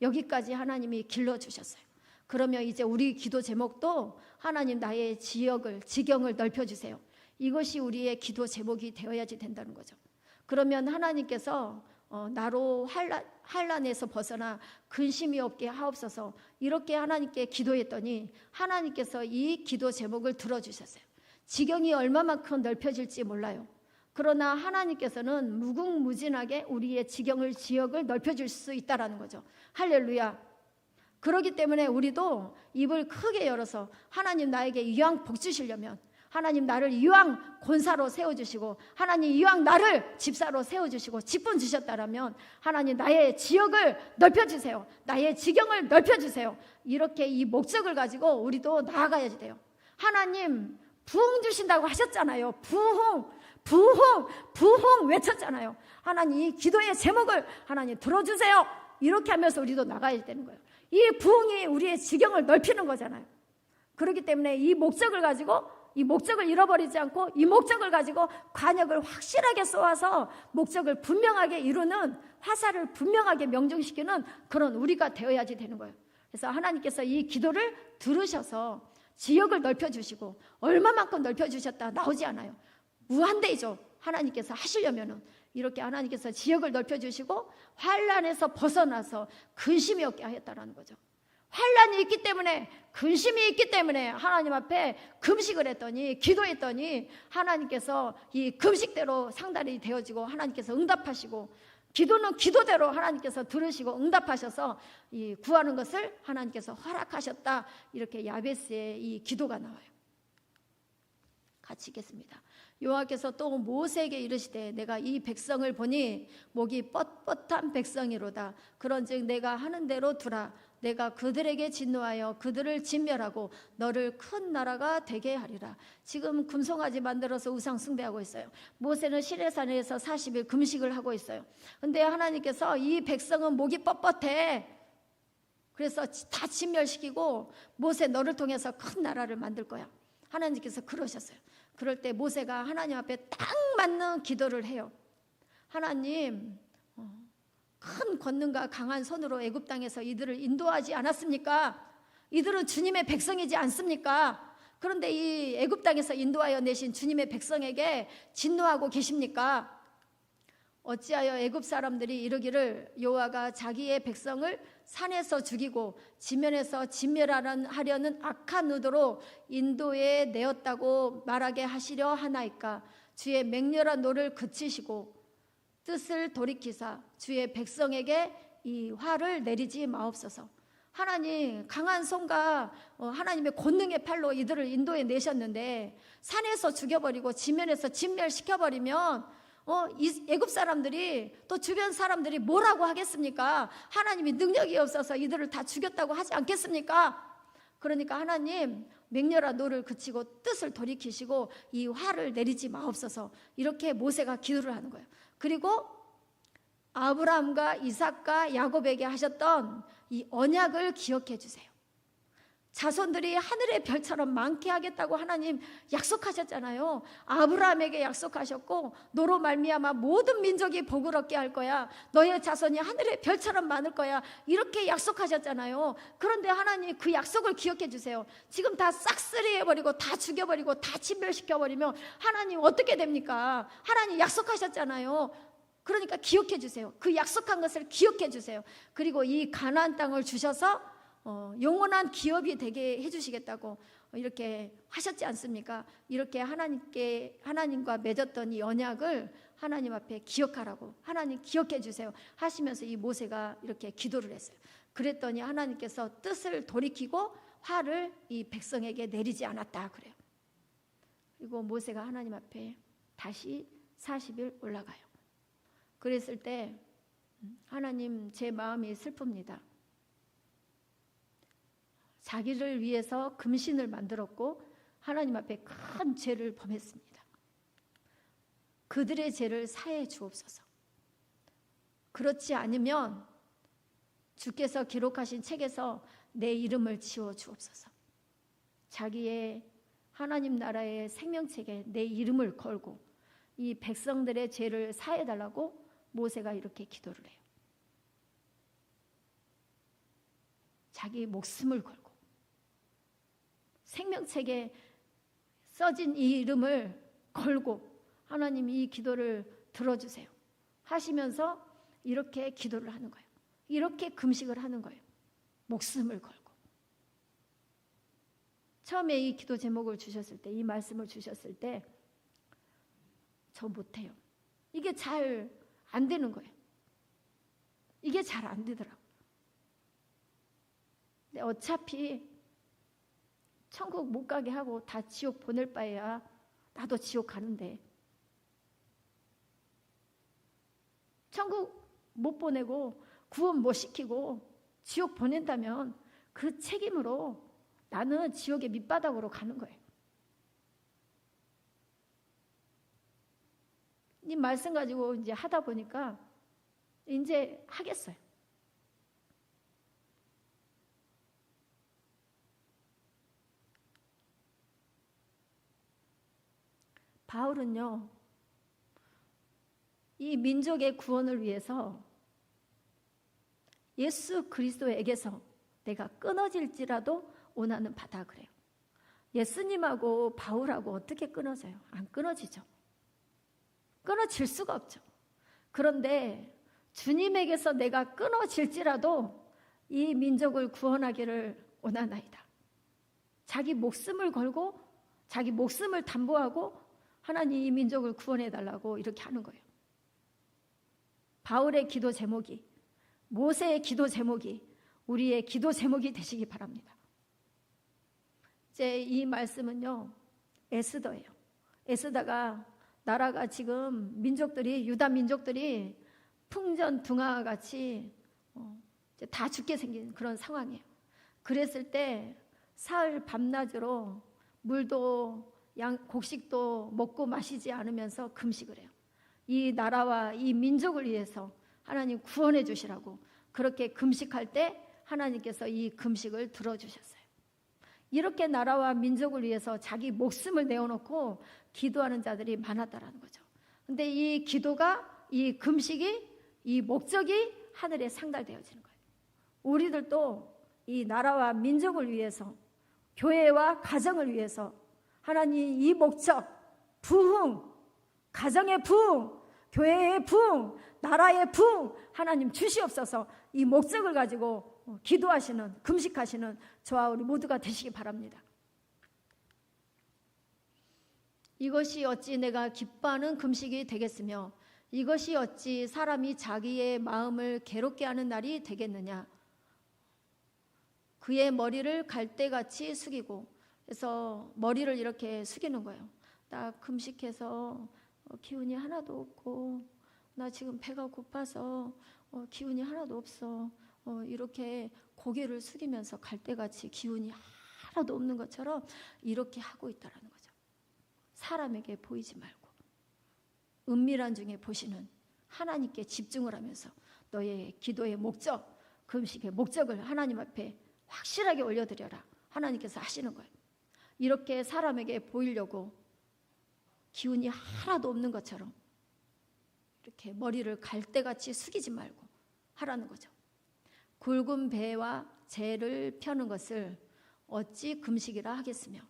여기까지 하나님이 길러주셨어요. 그러면 이제 우리 기도 제목도 하나님 나의 지경을 넓혀주세요. 이것이 우리의 기도 제목이 되어야지 된다는 거죠. 그러면 하나님께서 나로 환난에서 벗어나 근심이 없게 하옵소서 이렇게 하나님께 기도했더니 하나님께서 이 기도 제목을 들어주셨어요. 지경이 얼마만큼 넓혀질지 몰라요. 그러나 하나님께서는 무궁무진하게 우리의 지역을 넓혀줄 수 있다라는 거죠. 할렐루야. 그렇기 때문에 우리도 입을 크게 열어서 하나님 나에게 이왕 복 주시려면 하나님 나를 이왕 권사로 세워주시고 하나님 이왕 나를 집사로 세워주시고 직분 주셨다라면 하나님 나의 지역을 넓혀주세요. 나의 지경을 넓혀주세요. 이렇게 이 목적을 가지고 우리도 나아가야지 돼요. 하나님 부흥 주신다고 하셨잖아요. 부흥 외쳤잖아요. 하나님 이 기도의 제목을 하나님 들어주세요. 이렇게 하면서 우리도 나가야 되는 거예요. 이 부흥이 우리의 지경을 넓히는 거잖아요. 그렇기 때문에 이 목적을 가지고 이 목적을 잃어버리지 않고 이 목적을 가지고 관역을 확실하게 쏘아서 목적을 분명하게 이루는 화살을 분명하게 명중시키는 그런 우리가 되어야지 되는 거예요. 그래서 하나님께서 이 기도를 들으셔서 지역을 넓혀주시고 얼마만큼 넓혀주셨다 나오지 않아요. 무한대죠. 하나님께서 하시려면은 이렇게 하나님께서 지역을 넓혀주시고 환난에서 벗어나서 근심이 없게 하였다라는 거죠. 환난이 있기 때문에 근심이 있기 때문에 하나님 앞에 금식을 했더니 기도했더니 하나님께서 이 금식대로 상달이 되어지고 하나님께서 응답하시고 기도는 기도대로 하나님께서 들으시고 응답하셔서 이 구하는 것을 하나님께서 허락하셨다. 이렇게 야베스의 이 기도가 나와요. 같이 읽겠습니다. 여호와께서 또 모세에게 이르시되 내가 이 백성을 보니 목이 뻣뻣한 백성이로다. 그런즉 내가 하는 대로 두라. 내가 그들에게 진노하여 그들을 진멸하고 너를 큰 나라가 되게 하리라. 지금 금송아지 만들어서 우상 숭배하고 있어요. 모세는 시내산에서 40일 금식을 하고 있어요. 근데 하나님께서 이 백성은 목이 뻣뻣해. 그래서 다 진멸시키고 모세 너를 통해서 큰 나라를 만들 거야. 하나님께서 그러셨어요. 그럴 때 모세가 하나님 앞에 딱 맞는 기도를 해요. 하나님 큰 권능과 강한 손으로 애굽 땅에서 이들을 인도하지 않았습니까? 이들은 주님의 백성이지 않습니까? 그런데 이 애굽 땅에서 인도하여 내신 주님의 백성에게 진노하고 계십니까? 어찌하여 애굽 사람들이 이르기를 여호와가 자기의 백성을 산에서 죽이고 지면에서 진멸하려는 악한 의도로 인도에 내었다고 말하게 하시려 하나이까. 주의 맹렬한 노를 그치시고 뜻을 돌이키사 주의 백성에게 이 화를 내리지 마옵소서. 하나님 강한 손과 하나님의 권능의 팔로 이들을 인도에 내셨는데 산에서 죽여버리고 지면에서 진멸시켜버리면 애굽 사람들이 또 주변 사람들이 뭐라고 하겠습니까? 하나님이 능력이 없어서 이들을 다 죽였다고 하지 않겠습니까? 그러니까 하나님 맹렬한 노를 그치고 뜻을 돌이키시고 이 화를 내리지 마옵소서. 이렇게 모세가 기도를 하는 거예요. 그리고 아브라함과 이삭과 야곱에게 하셨던 이 언약을 기억해 주세요. 자손들이 하늘의 별처럼 많게 하겠다고 하나님 약속하셨잖아요. 아브라함에게 약속하셨고 너로 말미암아 모든 민족이 복을 얻게 할 거야. 너의 자손이 하늘의 별처럼 많을 거야. 이렇게 약속하셨잖아요. 그런데 하나님 그 약속을 기억해 주세요. 지금 다 싹쓸이해버리고 다 죽여버리고 다 진멸시켜버리면 하나님 어떻게 됩니까? 하나님 약속하셨잖아요. 그러니까 기억해 주세요. 그 약속한 것을 기억해 주세요. 그리고 이 가나안 땅을 주셔서 영원한 기업이 되게 해주시겠다고 이렇게 하셨지 않습니까? 이렇게 하나님과 맺었던 이 언약을 하나님 앞에 기억하라고, 하나님 기억해 주세요 하시면서 이 모세가 이렇게 기도를 했어요. 그랬더니 하나님께서 뜻을 돌이키고 화를 이 백성에게 내리지 않았다 그래요. 그리고 모세가 하나님 앞에 다시 40일 올라가요. 그랬을 때 하나님 제 마음이 슬픕니다. 자기를 위해서 금신을 만들었고 하나님 앞에 큰 죄를 범했습니다. 그들의 죄를 사해 주옵소서. 그렇지 않으면 주께서 기록하신 책에서 내 이름을 지워 주옵소서. 자기의 하나님 나라의 생명책에 내 이름을 걸고 이 백성들의 죄를 사해 달라고 모세가 이렇게 기도를 해요. 자기 목숨을 걸고 생명책에 써진 이 이름을 걸고 하나님 이 기도를 들어주세요 하시면서 이렇게 기도를 하는 거예요. 이렇게 금식을 하는 거예요. 목숨을 걸고. 처음에 이 기도 제목을 주셨을 때, 이 말씀을 주셨을 때 저 못해요. 이게 잘 안 되는 거예요. 이게 잘 안 되더라고요. 근데 어차피 천국 못 가게 하고 다 지옥 보낼 바에야 나도 지옥 가는데 천국 못 보내고 구원 못 시키고 지옥 보낸다면 그 책임으로 나는 지옥의 밑바닥으로 가는 거예요. 이 말씀 가지고 이제 하다 보니까 이제 하겠어요. 바울은요, 이 민족의 구원을 위해서 예수 그리스도에게서 내가 끊어질지라도 원하는 바다 그래요. 예수님하고 바울하고 어떻게 끊어져요? 안 끊어지죠. 끊어질 수가 없죠. 그런데 주님에게서 내가 끊어질지라도 이 민족을 구원하기를 원하나이다. 자기 목숨을 걸고 자기 목숨을 담보하고 하나님 이 민족을 구원해달라고 이렇게 하는 거예요. 바울의 기도 제목이, 모세의 기도 제목이 우리의 기도 제목이 되시기 바랍니다. 이제 이 말씀은요, 에스더예요. 에스더가 나라가 지금 민족들이, 유다 민족들이 풍전등화와 같이 이제 다 죽게 생긴 그런 상황이에요. 그랬을 때 사흘 밤낮으로 물도 곡식도 먹고 마시지 않으면서 금식을 해요. 이 나라와 이 민족을 위해서 하나님 구원해 주시라고 그렇게 금식할 때 하나님께서 이 금식을 들어주셨어요. 이렇게 나라와 민족을 위해서 자기 목숨을 내어놓고 기도하는 자들이 많았다라는 거죠. 근데 이 기도가, 이 금식이, 이 목적이 하늘에 상달되어지는 거예요. 우리들도 이 나라와 민족을 위해서, 교회와 가정을 위해서 하나님 이 목적, 부흥, 가정의 부흥, 교회의 부흥, 나라의 부흥 하나님 주시옵소서. 이 목적을 가지고 기도하시는, 금식하시는 저와 우리 모두가 되시기 바랍니다. 이것이 어찌 내가 기뻐하는 금식이 되겠으며 이것이 어찌 사람이 자기의 마음을 괴롭게 하는 날이 되겠느냐. 그의 머리를 갈대같이 숙이고, 그래서 머리를 이렇게 숙이는 거예요. 나 금식해서 기운이 하나도 없고, 나 지금 배가 고파서 기운이 하나도 없어. 이렇게 고개를 숙이면서 갈대같이 기운이 하나도 없는 것처럼 이렇게 하고 있다라는 거죠. 사람에게 보이지 말고 은밀한 중에 보시는 하나님께 집중을 하면서 너의 기도의 목적, 금식의 목적을 하나님 앞에 확실하게 올려드려라. 하나님께서 하시는 거예요. 이렇게 사람에게 보이려고 기운이 하나도 없는 것처럼 이렇게 머리를 갈대같이 숙이지 말고 하라는 거죠. 굵은 배와 재를 펴는 것을 어찌 금식이라 하겠으며,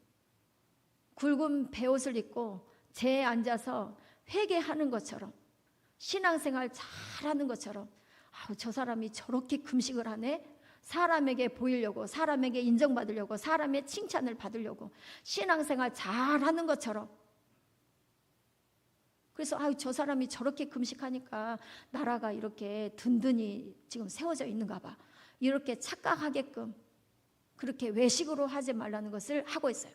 굵은 배옷을 입고 재에 앉아서 회개하는 것처럼, 신앙생활 잘하는 것처럼, 저 사람이 저렇게 금식을 하네? 사람에게 보이려고, 사람에게 인정받으려고, 사람의 칭찬을 받으려고 신앙생활 잘하는 것처럼, 그래서 저 사람이 저렇게 금식하니까 나라가 이렇게 든든히 지금 세워져 있는가 봐, 이렇게 착각하게끔 그렇게 외식으로 하지 말라는 것을 하고 있어요.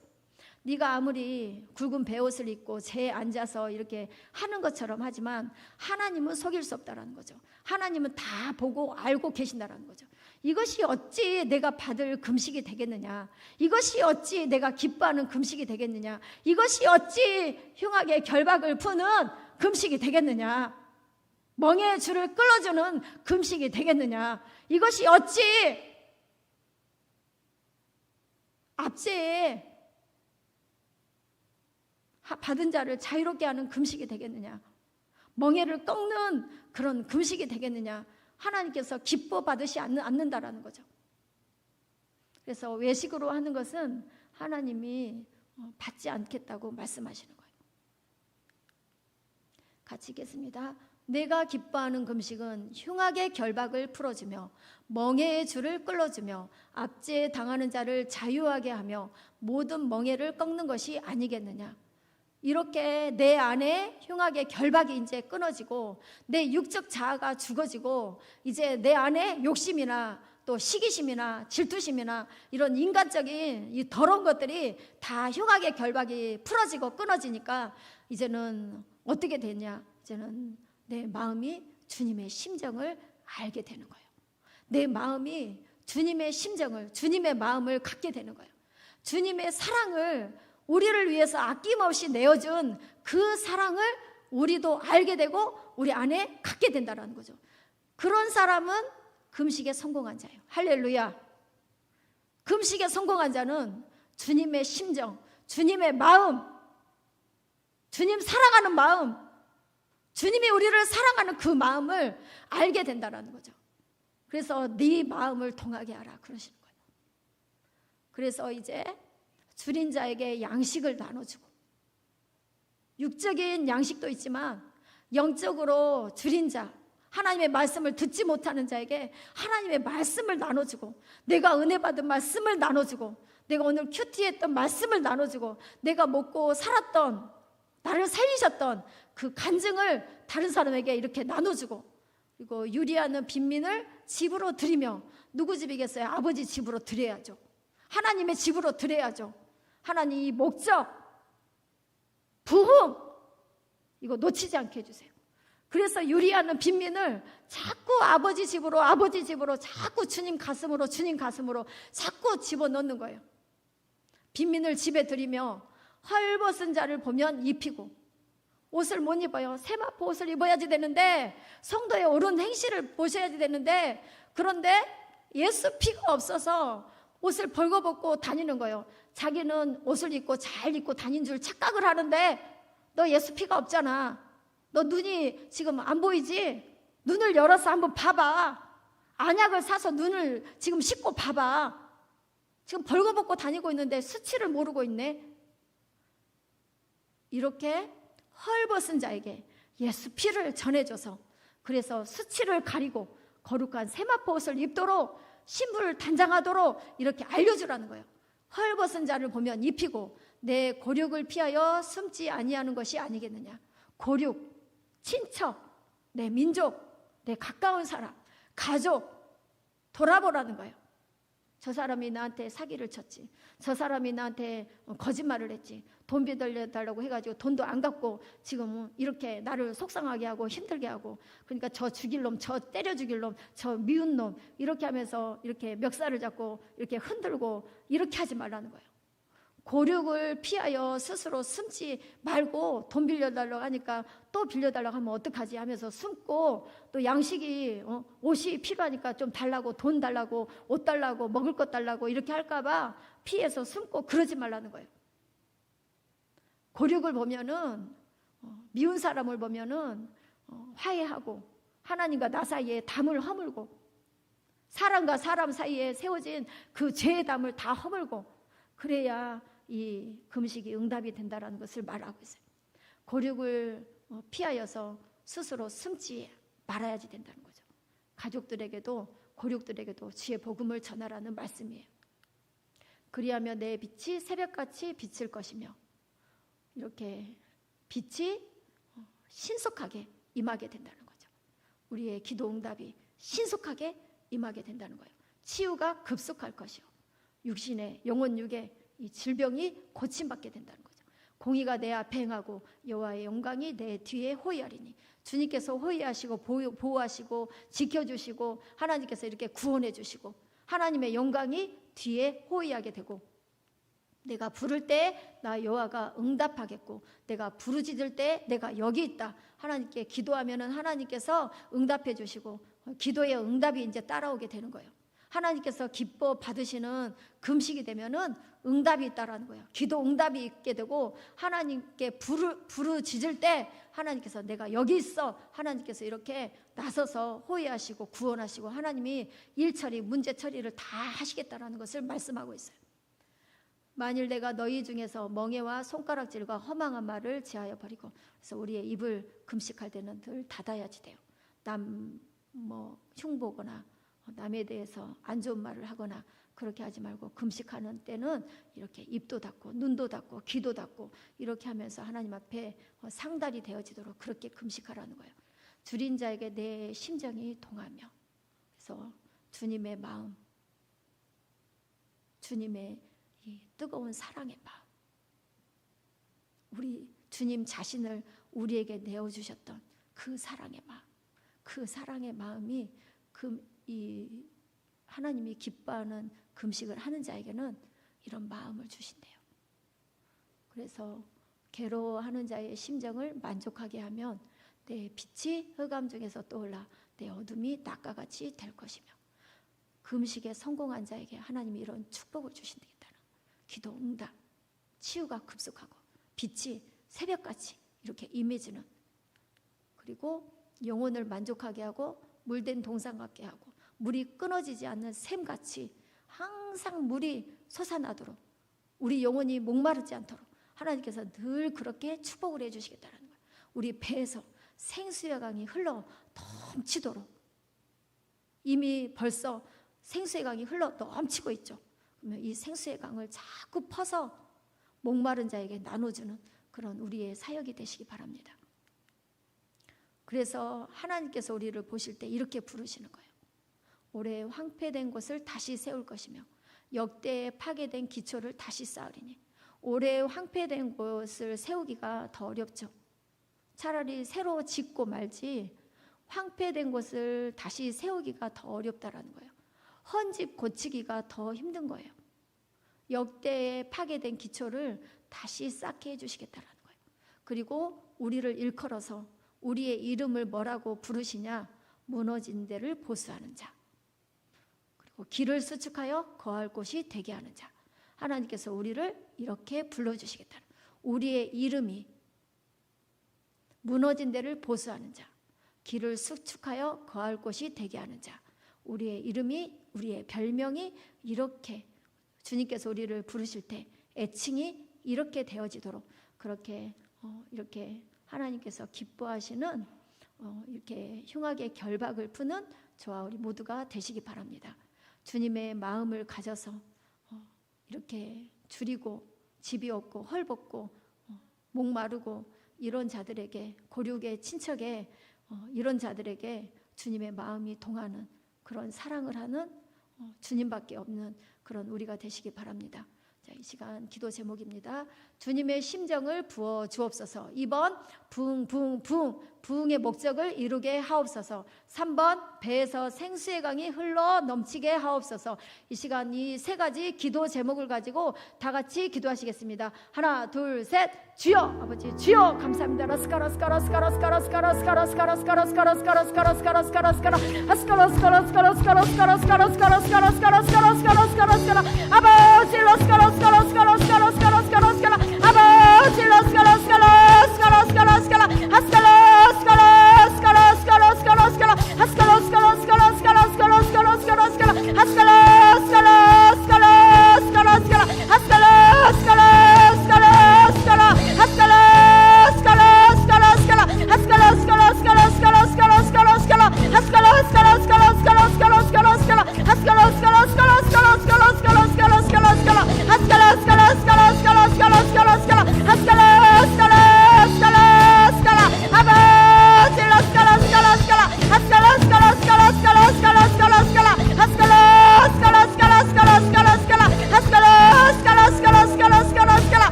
네가 아무리 굵은 베옷을 입고 재에 앉아서 이렇게 하는 것처럼 하지만 하나님은 속일 수 없다라는 거죠. 하나님은 다 보고 알고 계신다라는 거죠. 이것이 어찌 내가 받을 금식이 되겠느냐, 이것이 어찌 내가 기뻐하는 금식이 되겠느냐, 이것이 어찌 흉악의 결박을 푸는 금식이 되겠느냐, 멍에의 줄을 끌어주는 금식이 되겠느냐, 이것이 어찌 압제에 받은 자를 자유롭게 하는 금식이 되겠느냐, 멍에를 꺾는 그런 금식이 되겠느냐. 하나님께서 기뻐 받으시 않는다라는 거죠. 그래서 외식으로 하는 것은 하나님이 받지 않겠다고 말씀하시는 거예요. 같이 읽겠습니다. 내가 기뻐하는 금식은 흉악의 결박을 풀어주며 멍에의 줄을 끌어주며 압제에 당하는 자를 자유하게 하며 모든 멍에를 꺾는 것이 아니겠느냐. 이렇게 내 안에 흉악의 결박이 이제 끊어지고 내 육적 자아가 죽어지고 이제 내 안에 욕심이나 또 시기심이나 질투심이나 이런 인간적인 이 더러운 것들이 다 흉악의 결박이 풀어지고 끊어지니까 이제는 어떻게 되냐, 이제는 내 마음이 주님의 심정을 알게 되는 거예요. 내 마음이 주님의 심정을, 주님의 마음을 갖게 되는 거예요. 주님의 사랑을 우리를 위해서 아낌없이 내어준 그 사랑을 우리도 알게 되고 우리 안에 갖게 된다는 거죠. 그런 사람은 금식에 성공한 자예요. 할렐루야. 금식에 성공한 자는 주님의 심정, 주님의 마음, 주님 사랑하는 마음, 주님이 우리를 사랑하는 그 마음을 알게 된다는 거죠. 그래서 네 마음을 동하게 하라 그러시는 거예요. 그래서 이제 줄인 자에게 양식을 나눠주고, 육적인 양식도 있지만 영적으로 줄인 자, 하나님의 말씀을 듣지 못하는 자에게 하나님의 말씀을 나눠주고, 내가 은혜 받은 말씀을 나눠주고, 내가 오늘 큐티했던 말씀을 나눠주고, 내가 먹고 살았던, 나를 살리셨던 그 간증을 다른 사람에게 이렇게 나눠주고, 그리고 유리하는 빈민을 집으로 드리며, 누구 집이겠어요? 아버지 집으로 드려야죠. 하나님의 집으로 드려야죠. 하나님 이 목적, 부흥, 이거 놓치지 않게 해주세요. 그래서 유리하는 빈민을 자꾸 아버지 집으로 자꾸 주님 가슴으로 자꾸 집어넣는 거예요. 빈민을 집에 들이며 헐벗은 자를 보면 입히고, 옷을 못 입어요. 세마포 옷을 입어야지 되는데, 성도의 옳은 행실을 보셔야지 되는데, 그런데 예수 피가 없어서 옷을 벌거벗고 다니는 거예요. 자기는 옷을 입고 잘 입고 다닌 줄 착각을 하는데, 너 예수 피가 없잖아. 너 눈이 지금 안 보이지? 눈을 열어서 한번 봐봐. 안약을 사서 눈을 지금 씻고 봐봐. 지금 벌거벗고 다니고 있는데 수치를 모르고 있네. 이렇게 헐벗은 자에게 예수 피를 전해줘서 그래서 수치를 가리고 거룩한 세마포 옷을 입도록 신부를 단장하도록 이렇게 알려주라는 거예요. 헐벗은 자를 보면 입히고 내 고륙을 피하여 숨지 아니하는 것이 아니겠느냐. 고륙, 친척, 내 민족, 내 가까운 사람, 가족 돌아보라는 거예요. 저 사람이 나한테 사기를 쳤지. 저 사람이 나한테 거짓말을 했지. 돈 빌려달라고 해가지고 돈도 안 갚고 지금 이렇게 나를 속상하게 하고 힘들게 하고, 그러니까 저 죽일 놈, 저 때려 죽일 놈, 저 미운 놈 이렇게 하면서 이렇게 멱살을 잡고 이렇게 흔들고 이렇게 하지 말라는 거예요. 고륙을 피하여 스스로 숨지 말고 돈 빌려달라고 하니까 또 빌려달라고 하면 어떡하지 하면서 숨고, 또 양식이 옷이 필요하니까 좀 달라고, 돈 달라고, 옷 달라고, 먹을 것 달라고 이렇게 할까봐 피해서 숨고 그러지 말라는 거예요. 고륙을 보면은 미운 사람을 보면은 화해하고 하나님과 나 사이에 담을 허물고, 사람과 사람 사이에 세워진 그 죄의 담을 다 허물고, 그래야 이 금식이 응답이 된다라는 것을 말하고 있어요. 고륙을 피하여서 스스로 숨지 말아야지 된다는 거죠. 가족들에게도 고륙들에게도 주의 복음을 전하라는 말씀이에요. 그리하면 내 빛이 새벽같이 비칠 것이며, 이렇게 빛이 신속하게 임하게 된다는 거죠. 우리의 기도 응답이 신속하게 임하게 된다는 거예요. 치유가 급속할 것이요, 육신의 영혼 육의 이 질병이 고침받게 된다는 거죠. 공의가 내 앞에 행하고 여호와의 영광이 내 뒤에 호위하리니, 주님께서 호위하시고 보호하시고 지켜주시고 하나님께서 이렇게 구원해 주시고 하나님의 영광이 뒤에 호위하게 되고, 내가 부를 때 나 여호와가 응답하겠고, 내가 부르짖을 때 내가 여기 있다 하나님께 기도하면은 하나님께서 응답해 주시고 기도의 응답이 이제 따라오게 되는 거예요. 하나님께서 기뻐 받으시는 금식이 되면은 응답이 있다라는 거예요. 기도 응답이 있게 되고, 하나님께 부르짖을 때 하나님께서 내가 여기 있어 하나님께서 이렇게 나서서 호위하시고 구원하시고 하나님이 일 처리, 문제 처리를 다 하시겠다라는 것을 말씀하고 있어요. 만일 내가 너희 중에서 멍에와 손가락질과 허망한 말을 제하여 버리고, 그래서 우리의 입을 금식할 때는 늘 닫아야지 돼요. 남 흉보거나 남에 대해서 안 좋은 말을 하거나 그렇게 하지 말고, 금식하는 때는 이렇게 입도 닫고 눈도 닫고 귀도 닫고 이렇게 하면서 하나님 앞에 상달이 되어지도록 그렇게 금식하라는 거예요. 줄인 자에게 내 심정이 동하며, 그래서 주님의 마음, 주님의 이 뜨거운 사랑의 마음, 우리 주님 자신을 우리에게 내어주셨던 그 사랑의 마음, 그 사랑의 마음이 이 하나님이 기뻐하는 금식을 하는 자에게는 이런 마음을 주신대요. 그래서 괴로워하는 자의 심정을 만족하게 하면 내 빛이 흑암 중에서 떠올라 내 어둠이 낮과 같이 될 것이며, 금식에 성공한 자에게 하나님이 이런 축복을 주신다는 기도 응답, 치유가 급속하고 빛이 새벽같이 이렇게 임해지는, 그리고 영혼을 만족하게 하고 물된 동상 같게 하고 물이 끊어지지 않는 샘같이 항상 물이 솟아나도록, 우리 영혼이 목마르지 않도록 하나님께서 늘 그렇게 축복을 해주시겠다는 거예요. 우리 배에서 생수의 강이 흘러 넘치도록, 이미 벌써 생수의 강이 흘러 넘치고 있죠. 그러면 이 생수의 강을 자꾸 퍼서 목마른 자에게 나눠주는 그런 우리의 사역이 되시기 바랍니다. 그래서 하나님께서 우리를 보실 때 이렇게 부르시는 거예요. 올해 황폐된 곳을 다시 세울 것이며 역대에 파괴된 기초를 다시 쌓으리니. 올해 황폐된 곳을 세우기가 더 어렵죠. 차라리 새로 짓고 말지 황폐된 곳을 다시 세우기가 더 어렵다라는 거예요. 헌집 고치기가 더 힘든 거예요. 역대에 파괴된 기초를 다시 쌓게 해주시겠다라는 거예요. 그리고 우리를 일컬어서 우리의 이름을 뭐라고 부르시냐? 무너진 데를 보수하는 자, 그리고 길을 수축하여 거할 곳이 되게 하는 자. 하나님께서 우리를 이렇게 불러주시겠다는, 우리의 이름이 무너진 데를 보수하는 자, 길을 수축하여 거할 곳이 되게 하는 자, 우리의 이름이, 우리의 별명이 이렇게 주님께서 우리를 부르실 때 애칭이 이렇게 되어지도록 그렇게 이렇게 하나님께서 기뻐하시는 이렇게 흉악의 결박을 푸는 저와 우리 모두가 되시기 바랍니다. 주님의 마음을 가져서 이렇게 줄이고 집이 없고 헐벗고 목마르고 이런 자들에게, 고륙의 친척에 이런 자들에게 주님의 마음이 동하는 그런 사랑을 하는 주님밖에 없는 그런 우리가 되시기 바랍니다. 자, 이 시간 기도 제목입니다. 주님의 심정을 부어 주옵소서. 2번 부흥의 목적을 이루게 하옵소서. 3번 배에서 생수의 강이 흘러 넘치게 하옵소서. 이 시간 이 세 가지 기도 제목을 가지고 다 같이 기도하시겠습니다. 하나, 둘, 셋. 주여, 아버지 주여 감사합니다.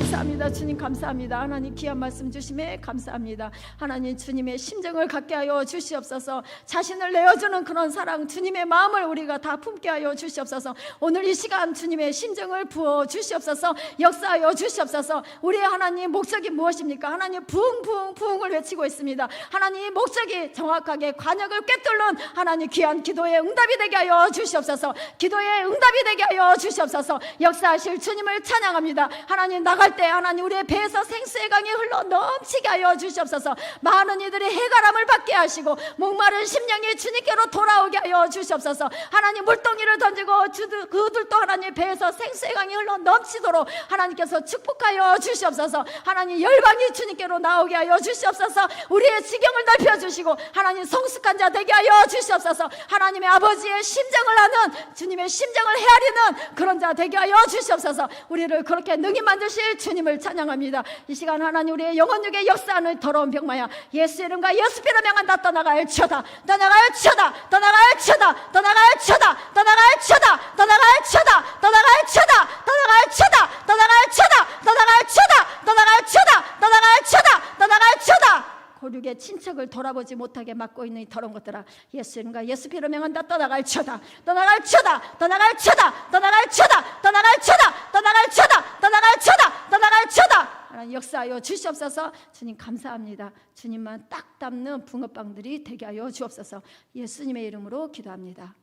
감사합니다. 주님 감사합니다. 하나님 귀한 말씀 주심에 감사합니다. 하나님 주님의 심정을 갖게 하여 주시옵소서. 자신을 내어주는 그런 사랑, 주님의 마음을 우리가 다 품게 하여 주시옵소서. 오늘 이 시간 주님의 심정을 부어 주시옵소서. 역사하여 주시옵소서. 우리의 하나님 목적이 무엇입니까? 하나님 부흥을 외치고 있습니다. 하나님 목적이 정확하게 관역을 꿰뚫는 하나님 귀한 기도의 응답이 되게 하여 주시옵소서. 기도의 응답이 되게 하여 주시옵소서. 역사하실 주님을 찬양합니다. 하나님 나갈 때 하나님 우리의 배에서 생수의 강이 흘러 넘치게 하여 주시옵소서. 많은 이들이 해가람을 받게 하시고 목마른 심령이 주님께로 돌아오게 하여 주시옵소서. 하나님 물동이를 던지고 그들도 하나님 배에서 생수의 강이 흘러 넘치도록 하나님께서 축복하여 주시옵소서. 하나님 열방이 주님께로 나오게 하여 주시옵소서. 우리의 지경을 넓혀주시고 하나님 성숙한 자 되게 하여 주시옵소서. 하나님의 아버지의 심정을 아는, 주님의 심정을 헤아리는 그런 자 되게 하여 주시옵소서. 우리를 그렇게 능히 만드실 주님을 찬양합니다. 이 시간 하나님 우리의 영혼육의 역사하는 더러운 병마야 예수 이름과 예수 피로 명한다. 떠나갈 쳐다, 떠나갈 쳐다, 떠나갈 쳐다, 떠나갈 쳐다, 떠나갈 쳐다, 떠나갈 쳐다, 떠나갈 쳐다, 떠나갈 쳐다, 떠나갈 쳐다, 떠나갈 쳐다, 떠나갈 쳐다, 떠나갈 쳐다, 떠나갈 쳐다. 고륙의 친척을 돌아보지 못하게 막고 있는 이 더러운 것들아 예수 이름과 예수 피로 명한다. 떠나갈 쳐다, 떠나갈 쳐다, 떠나갈 쳐다, 떠나갈 쳐다, 떠나갈 쳐다, 떠나갈 쳐다, 떠나갈 쳐다, 떠나갈 쳐다. 하나님 역사하여 주시옵소서. 주님 감사합니다. 주님만 딱 담는 붕어빵들이 되게 하여 주옵소서. 예수님의 이름으로 기도합니다.